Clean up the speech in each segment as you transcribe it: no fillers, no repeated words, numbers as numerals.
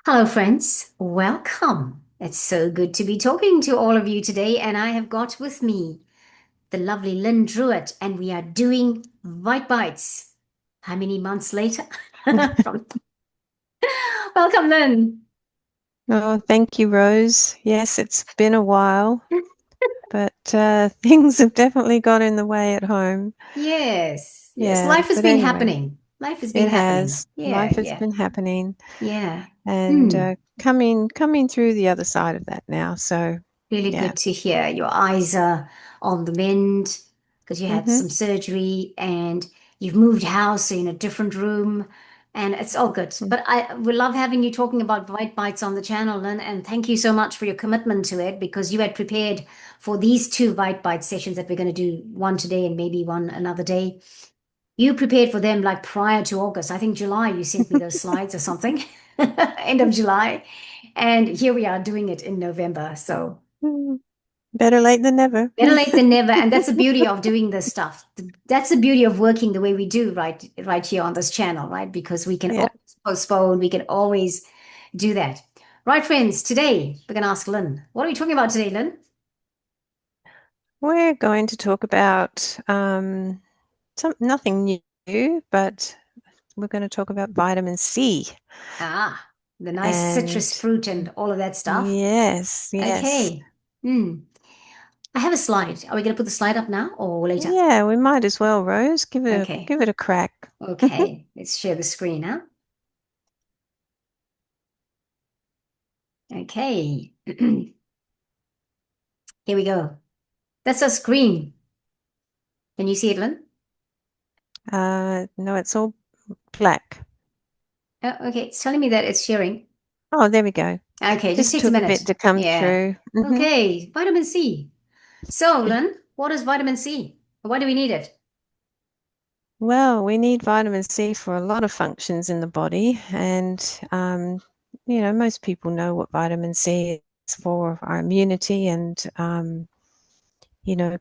Hello, friends. Welcome. It's so good to be talking to all of you today, and I have got with me the lovely Lynn Drewett, and we are doing Vite Bites. How many months later? From Welcome, Lynn. Oh, thank you, Rose. Yes, it's been a while, but things have definitely got in the way at home. Yes, yes. Yeah, Life has but been anyway, happening. Life has been it happening. has. Yeah, Life has yeah, been happening, yeah. and Hmm. coming through the other side of that now. So, Really yeah. good to hear. Your eyes are on the mend because you had Mm-hmm. some surgery and you've moved house, so you're in a different room, and it's all good. But I we love having you talking about White Bites on the channel, and thank you so much for your commitment to it because you had prepared for these two White Bite sessions that we're going to do, one today and maybe one another day. You prepared for them like prior to August. I think July you sent me those slides or something, end of July, and here we are doing it in November. So. Better late than never. Better late than never, and that's the beauty of doing this stuff. That's the beauty of working the way we do right here on this channel, right? Because we can Yeah, always postpone, we can always do that. Right, friends, today we're gonna ask Lynn. What are we talking about today, Lynn? we're going to talk about nothing new, but we're going to talk about vitamin C. Ah, the nice citrus And fruit and all of that stuff. yes, yes. Okay. Hmm. I have a slide. Are we gonna put the slide up now or later? Yeah, we might as well, Rose. Okay. Give it a crack. Okay. Let's share the screen, huh? Okay. Here we go. That's our screen. Can you see it, Lynn? No, it's all black. Okay, it's telling me that it's sharing. Oh, there we go. Okay, just Just takes a took a minute. bit to come Yeah. through. Okay, vitamin C. So, Lynn, what is vitamin C? Why do we need it? Well, we need vitamin C for a lot of functions in the body, and most people know what vitamin C is for our immunity and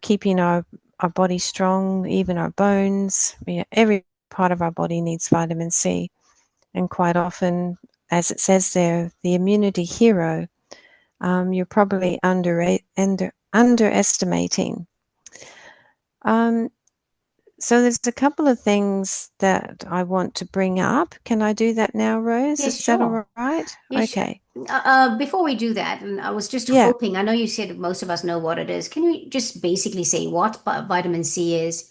keeping our body strong, even our bones. Yeah, every part of our body needs vitamin C. And quite often, as it says there, the immunity hero, you're probably underestimating. Um, so there's a couple of things that I want to bring up. Can I do that now, Rose? Yes, Is that sure. all right? Yes, Okay. before we do that, and I was just Yeah. hoping, I know you said most of us know what it is. Can you just basically say what vitamin C is,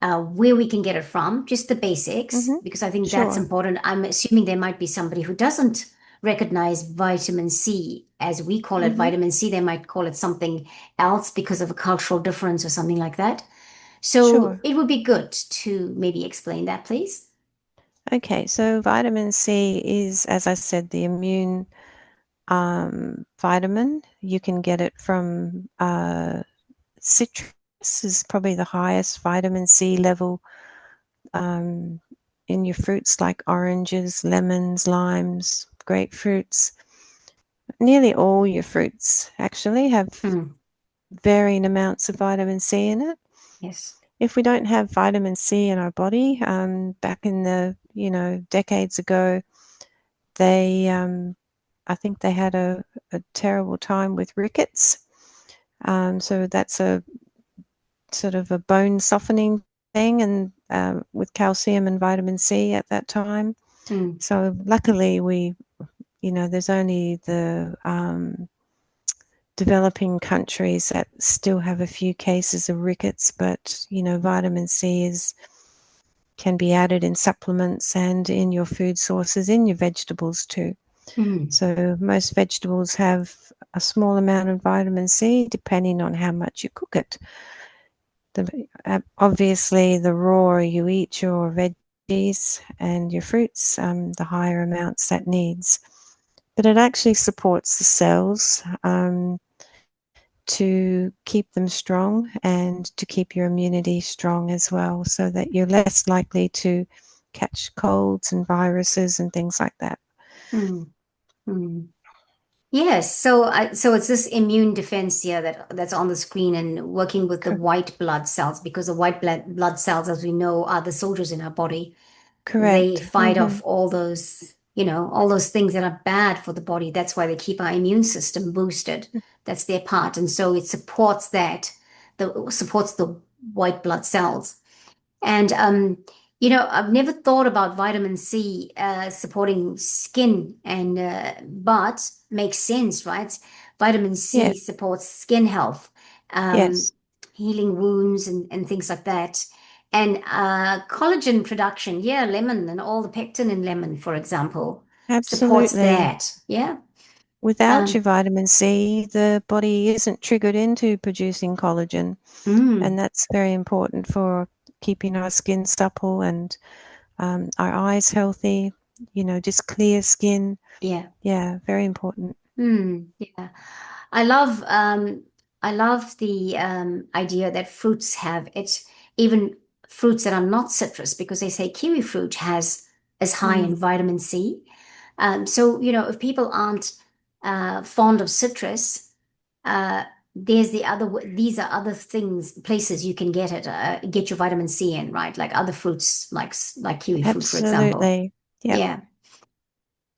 where we can get it from, just the basics, Mm-hmm. because I think that's Sure. important. I'm assuming there might be somebody who doesn't recognize vitamin C as we call it Mm-hmm. vitamin C. They might call it something else because of a cultural difference or something like that. So Sure. it would be good to maybe explain that, please. Okay. So vitamin C is, as I said, the immune vitamin. You can get it from citrus is probably the highest vitamin C level um, in your fruits like oranges, lemons, limes, grapefruits. Nearly all your fruits actually have Hmm. varying amounts of vitamin C in it. Yes. If we don't have vitamin C in our body, back in the decades ago, they I think they had a terrible time with rickets. So that's a sort of a bone softening thing, and with calcium and vitamin C at that time. Hmm. So luckily, there's only the developing countries that still have a few cases of rickets, but vitamin C is can be added in supplements and in your food sources, in your vegetables too. Hmm. So most vegetables have a small amount of vitamin C depending on how much you cook it. Obviously, the rawer you eat your veggies and your fruits, the higher amounts that needs. But it actually supports the cells to keep them strong and to keep your immunity strong as well, so that you're less likely to catch colds and viruses and things like that. Hmm. Hmm. Yes, so it's this immune defense here that's on the screen and working with the white blood cells because the white blood cells, as we know, are the soldiers in our body. They Correct. fight off all those. all those things that are bad for the body. That's why they keep our immune system boosted. That's their part. And so it supports supports the white blood cells. And I've never thought about vitamin C supporting skin, and but makes sense, right? Vitamin Yeah. C supports skin health, um, Yes. healing wounds and things like that. And collagen production, yeah, lemon and all the pectin in lemon, for example, supports Absolutely. that. Yeah. Without Um, your vitamin C, the body isn't triggered into producing collagen, mm, and that's very important for keeping our skin supple and our eyes healthy, just clear skin. yeah. Yeah, very important. Yeah. I love um I love the idea that fruits have it, even fruits that are not citrus, because they say kiwi fruit has is high in Mm. vitamin C. So if people aren't fond of citrus, uh, there's these are other things places you can get your vitamin C in, right? Like other fruits, like kiwi fruit, for example. Absolutely. Yep. Yeah.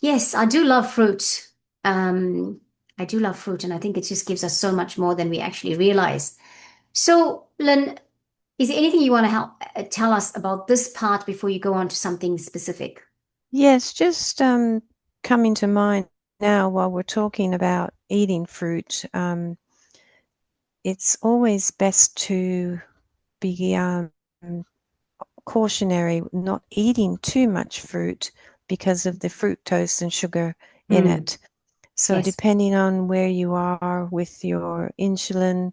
Yes, I do love fruit. I do love fruit, and I think it just gives us so much more than we actually realize. So, Lynn, is there anything you want to help tell us about this part before you go on to something specific? Yes, just coming to mind now while we're talking about eating fruit, it's always best to be cautionary not eating too much fruit because of the fructose and sugar in Hmm. it. So Yes. depending on where you are with your insulin,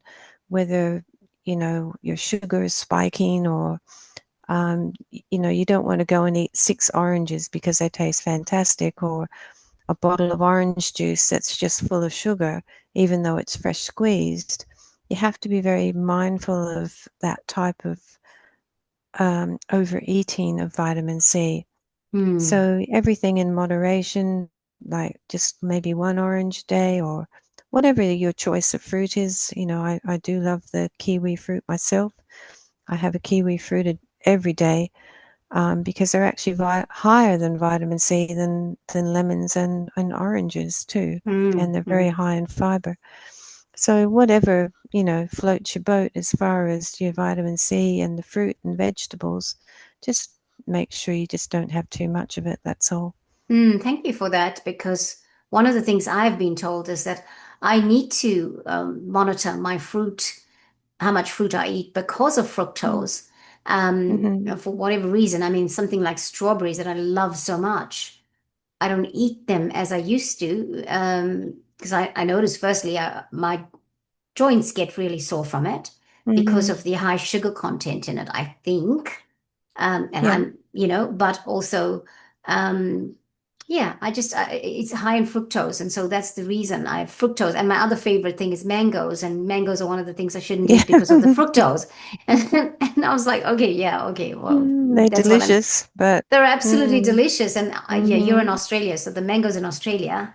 whether your sugar is spiking or you don't want to go and eat 6 oranges because they taste fantastic, or a bottle of orange juice that's just full of sugar, even though it's fresh squeezed. You have to be very mindful of that type of overeating of vitamin C. Hmm. So everything in moderation, like just maybe one orange a day or whatever your choice of fruit is. I do love the kiwi fruit myself. I have a kiwi fruit every day because they're actually higher than vitamin C than lemons and oranges too. Hmm. And they're Hmm. very high in fiber. So whatever, floats your boat as far as your vitamin C and the fruit and vegetables, just make sure you just don't have too much of it. That's all. Thank you for that, because one of the things I've been told is that I need to monitor my fruit, how much fruit I eat because of Mm. fructose. Mm-hmm. For whatever reason, I mean, something like strawberries that I love so much, I don't eat them as I used to, because I noticed firstly, my joints get really sore from it because Mm-hmm. of the high sugar content in it, I think. And Yeah. but also, um, yeah, it's high in fructose. And so that's the reason I have fructose. And my other favorite thing is mangoes. And mangoes are one of the things I shouldn't Yeah. eat because of the fructose. And I was like, okay, yeah, okay, well, They're that's what I'm. delicious, but They're absolutely mm, delicious. And yeah, you're in mm-hmm. Australia. So the mangoes in Australia,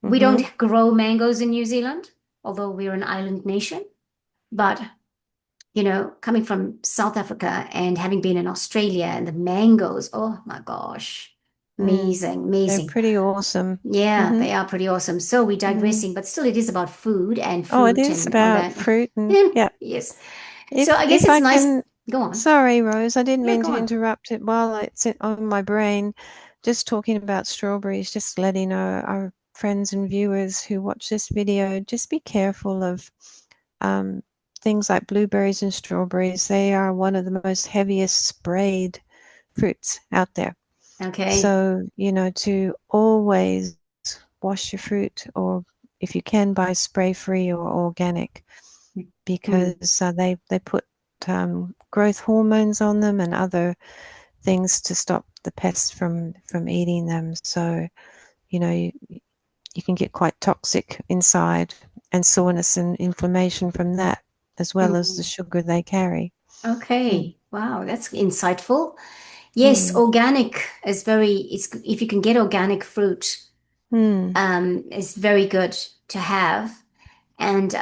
we Mm-hmm. don't grow mangoes in New Zealand, although we're an island nation. But coming from South Africa and having been in Australia and the mangoes, oh my gosh, Mm. amazing, They're amazing. pretty awesome. Yeah, Mm-hmm. they are pretty awesome. So we're Mm. digressing, but still it is about food and Oh, it fruit is and all about that. fruit and yeah. Yes. So If I guess if it's I nice. can, Go on. sorry, Rose, I didn't Yeah, mean go to on. interrupt it while it's on my brain. Just talking about strawberries, just letting our friends and viewers who watch this video, just be careful of um, things like blueberries and strawberries. They are one of the most heaviest sprayed fruits out there. Okay. So, to always wash your fruit, or if you can, buy spray free or organic, Hmm. because they put growth hormones on them and other things to stop the pests from eating them. So you can get quite toxic inside, and soreness and inflammation from that, as well as the Hmm. sugar they carry. Mm. Okay. Wow, that's insightful. Yes, Mm. organic is it's if you can get organic fruit, Mm. is very good to have. And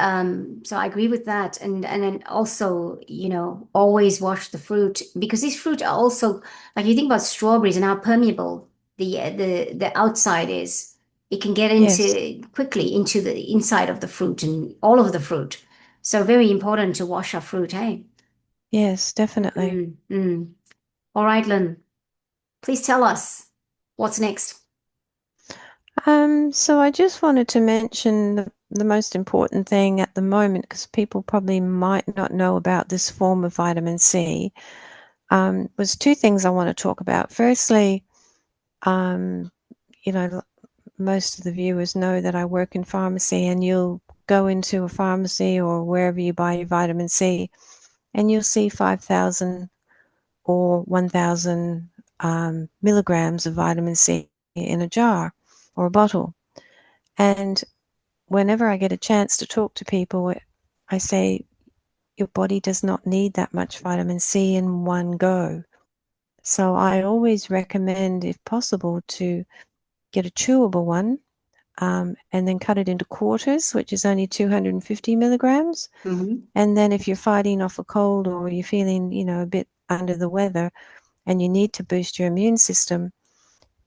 so I agree with that. And then also, always wash the fruit, because these fruit are also, like, you think about strawberries and how permeable. the outside is. It can get Yes, into quickly into the inside of the fruit and all of the fruit. So very important to wash our fruit, hey? yes, definitely. Mm, mm. All right, Lynn, please tell us what's next. So I just wanted to mention the most important thing at the moment, because people probably might not know about this form of vitamin C, was two things I want to talk about. Firstly, um, you know, most of the viewers know that I work in pharmacy, and you'll go into a pharmacy or wherever you buy your vitamin C, and you'll see 5,000 or 1,000 milligrams of vitamin C in a jar or a bottle. And whenever I get a chance to talk to people, I say, your body does not need that much vitamin C in one go. So I always recommend, if possible, to get a chewable one, and then cut it into quarters, which is only 250 milligrams. Mm-hmm. And then if you're fighting off a cold, or you're feeling, a bit under the weather, and you need to boost your immune system,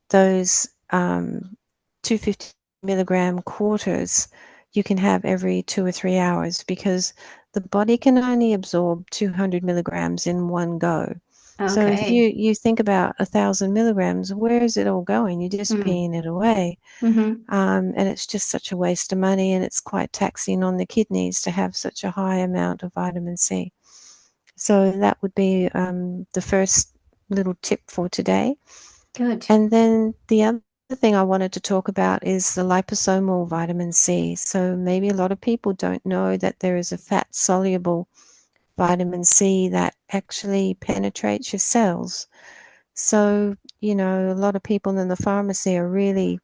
those 250 milligram quarters you can have every 2 or 3 hours, because the body can only absorb 200 milligrams in one go. So if Okay. you think about 1,000 milligrams, where is it all going? You're just Mm. peeing it away. Mm-hmm. And it's just such a waste of money, and it's quite taxing on the kidneys to have such a high amount of vitamin C. So that would be the first little tip for today. Good. And then the other thing I wanted to talk about is the liposomal vitamin C. So maybe a lot of people don't know that there is a fat soluble vitamin C that actually penetrates your cells. So, a lot of people in the pharmacy are really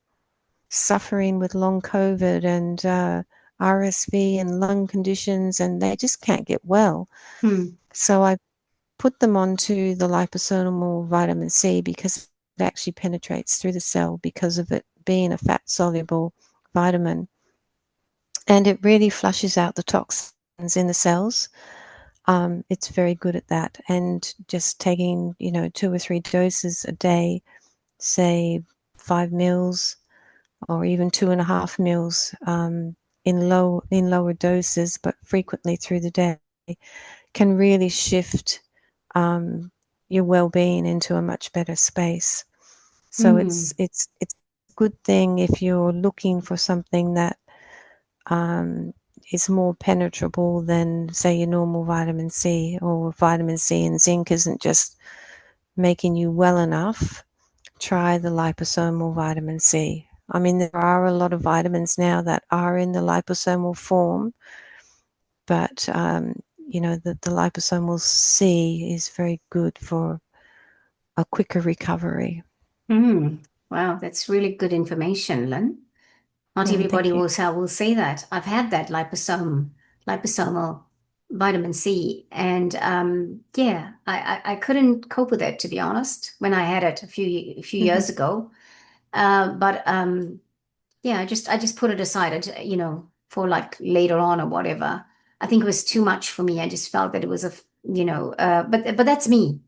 suffering with long COVID and RSV and lung conditions, and they just can't get well. Mm. So I put them onto the liposomal vitamin C, because it actually penetrates through the cell because of it being a fat soluble vitamin. And it really flushes out the toxins in the cells. It's very good at that. And just taking, 2 or 3 doses a day, say 5 mils or even 2.5 mils, in lower doses, but frequently through the day, can really shift um, your well-being into a much better space. So Mm. it's a good thing if you're looking for something that um, is more penetrable than, say, your normal vitamin C, or vitamin C and zinc isn't just making you well enough. Try the liposomal vitamin C. I mean, there are a lot of vitamins now that are in the liposomal form, but the liposomal C is very good for a quicker recovery. Mm. Wow, that's really good information, Lynn. Not everybody Thank you. will say that. I've had that liposomal vitamin C, and yeah, I couldn't cope with it, to be honest, when I had it a few Hmm. years ago. But yeah, I just put it aside, for like later on or whatever. I think it was too much for me. I just felt that it was but that's me.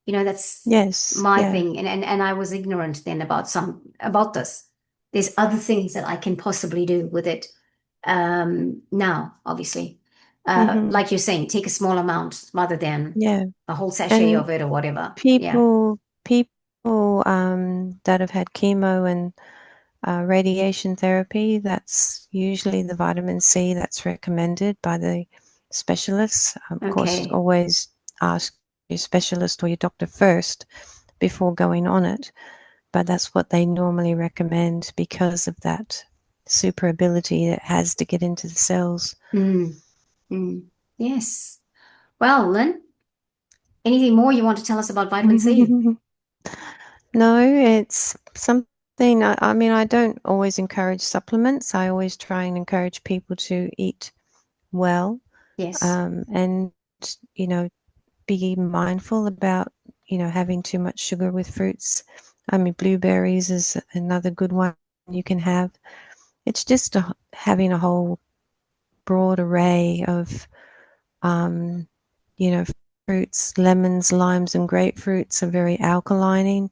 That's Yes, my yeah. thing. And I was ignorant then about this. There's other things that I can possibly do with it. Now, obviously. Hmm. Like you're saying, take a small amount rather than Yeah. a whole sachet And of it or whatever. Yeah. people that have had chemo and radiation therapy, that's usually the vitamin C that's recommended by the specialists. Of course, Okay. always ask your specialist or your doctor first before going on it, but that's what they normally recommend because of that super ability it has to get into the cells. Mm, mm. Yes. Well, Lynn, anything more you want to tell us about vitamin C? No, it's something, I mean, I don't always encourage supplements. I always try and encourage people to eat well, Yes. and, you know, be mindful about, having too much sugar with fruits. I mean, blueberries is another good one you can have. It's just having a whole broad array of, um, you know, fruits. Lemons, limes, and grapefruits are very alkalining.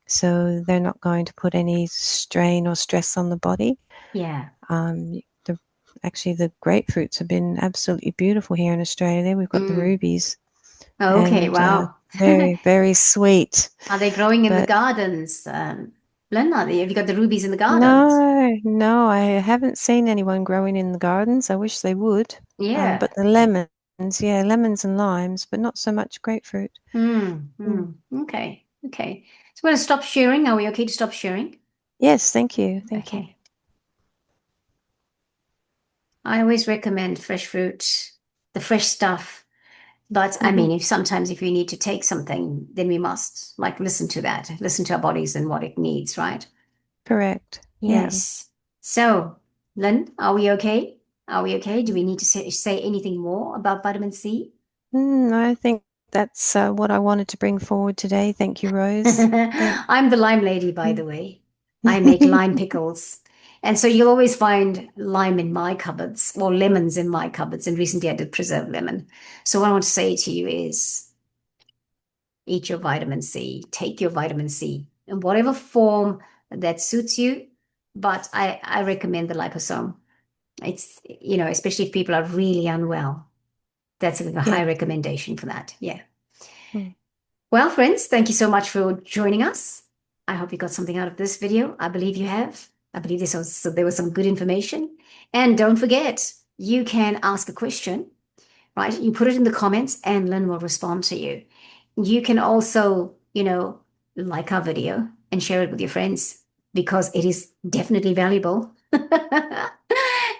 so they're not going to put any strain or stress on the body. Yeah. The actually the grapefruits have been absolutely beautiful here in Australia. We've got the Mm. rubies, Okay, and wow. very, very sweet. Are they growing in the But gardens? Lynn, have you got the rubies in the gardens? no, no, I haven't seen anyone growing in the gardens. I wish they would. Yeah. But the lemons, yeah, lemons and limes, but not so much grapefruit. Hmm. Mm. Hmm. Okay. Okay. So we're going to stop sharing. Are we okay to stop sharing? Yes, thank you. Thank you. Okay. I always recommend fresh fruit, the fresh stuff. But I Hmm. mean, if sometimes if we need to take something, then we must like listen to that, listen to our bodies and what it needs, right? Correct. Yeah. Yes. So, Lynn, are we okay? Are we okay? Do we need to say anything more about vitamin C? I think that's what I wanted to bring forward today. Thank you, Rose. Thank. I'm the lime lady, by the way. I make lime pickles. And so you'll always find lime in my cupboards or lemons in my cupboards. And recently I did preserved lemon. So what I want to say to you is eat your vitamin C, take your vitamin C in whatever form that suits you. But I recommend the liposome. It's, especially if people are really unwell. That's a Yeah. high recommendation for that. Yeah. Mm. Well, friends, thank you so much for joining us. I hope you got something out of this video. I believe you have. I believe there was some good information. And don't forget, you can ask a question, right? You put it in the comments and Lynn will respond to you. You can also, like our video and share it with your friends because it is definitely valuable.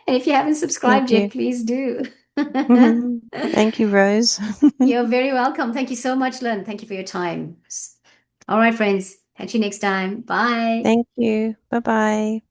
And if you haven't Thank subscribed yet, you. please do. Thank you, Rose. You're very welcome. Thank you so much, Lynn. Thank you for your time. All right, friends. Catch you next time. Bye. Thank you. Bye bye.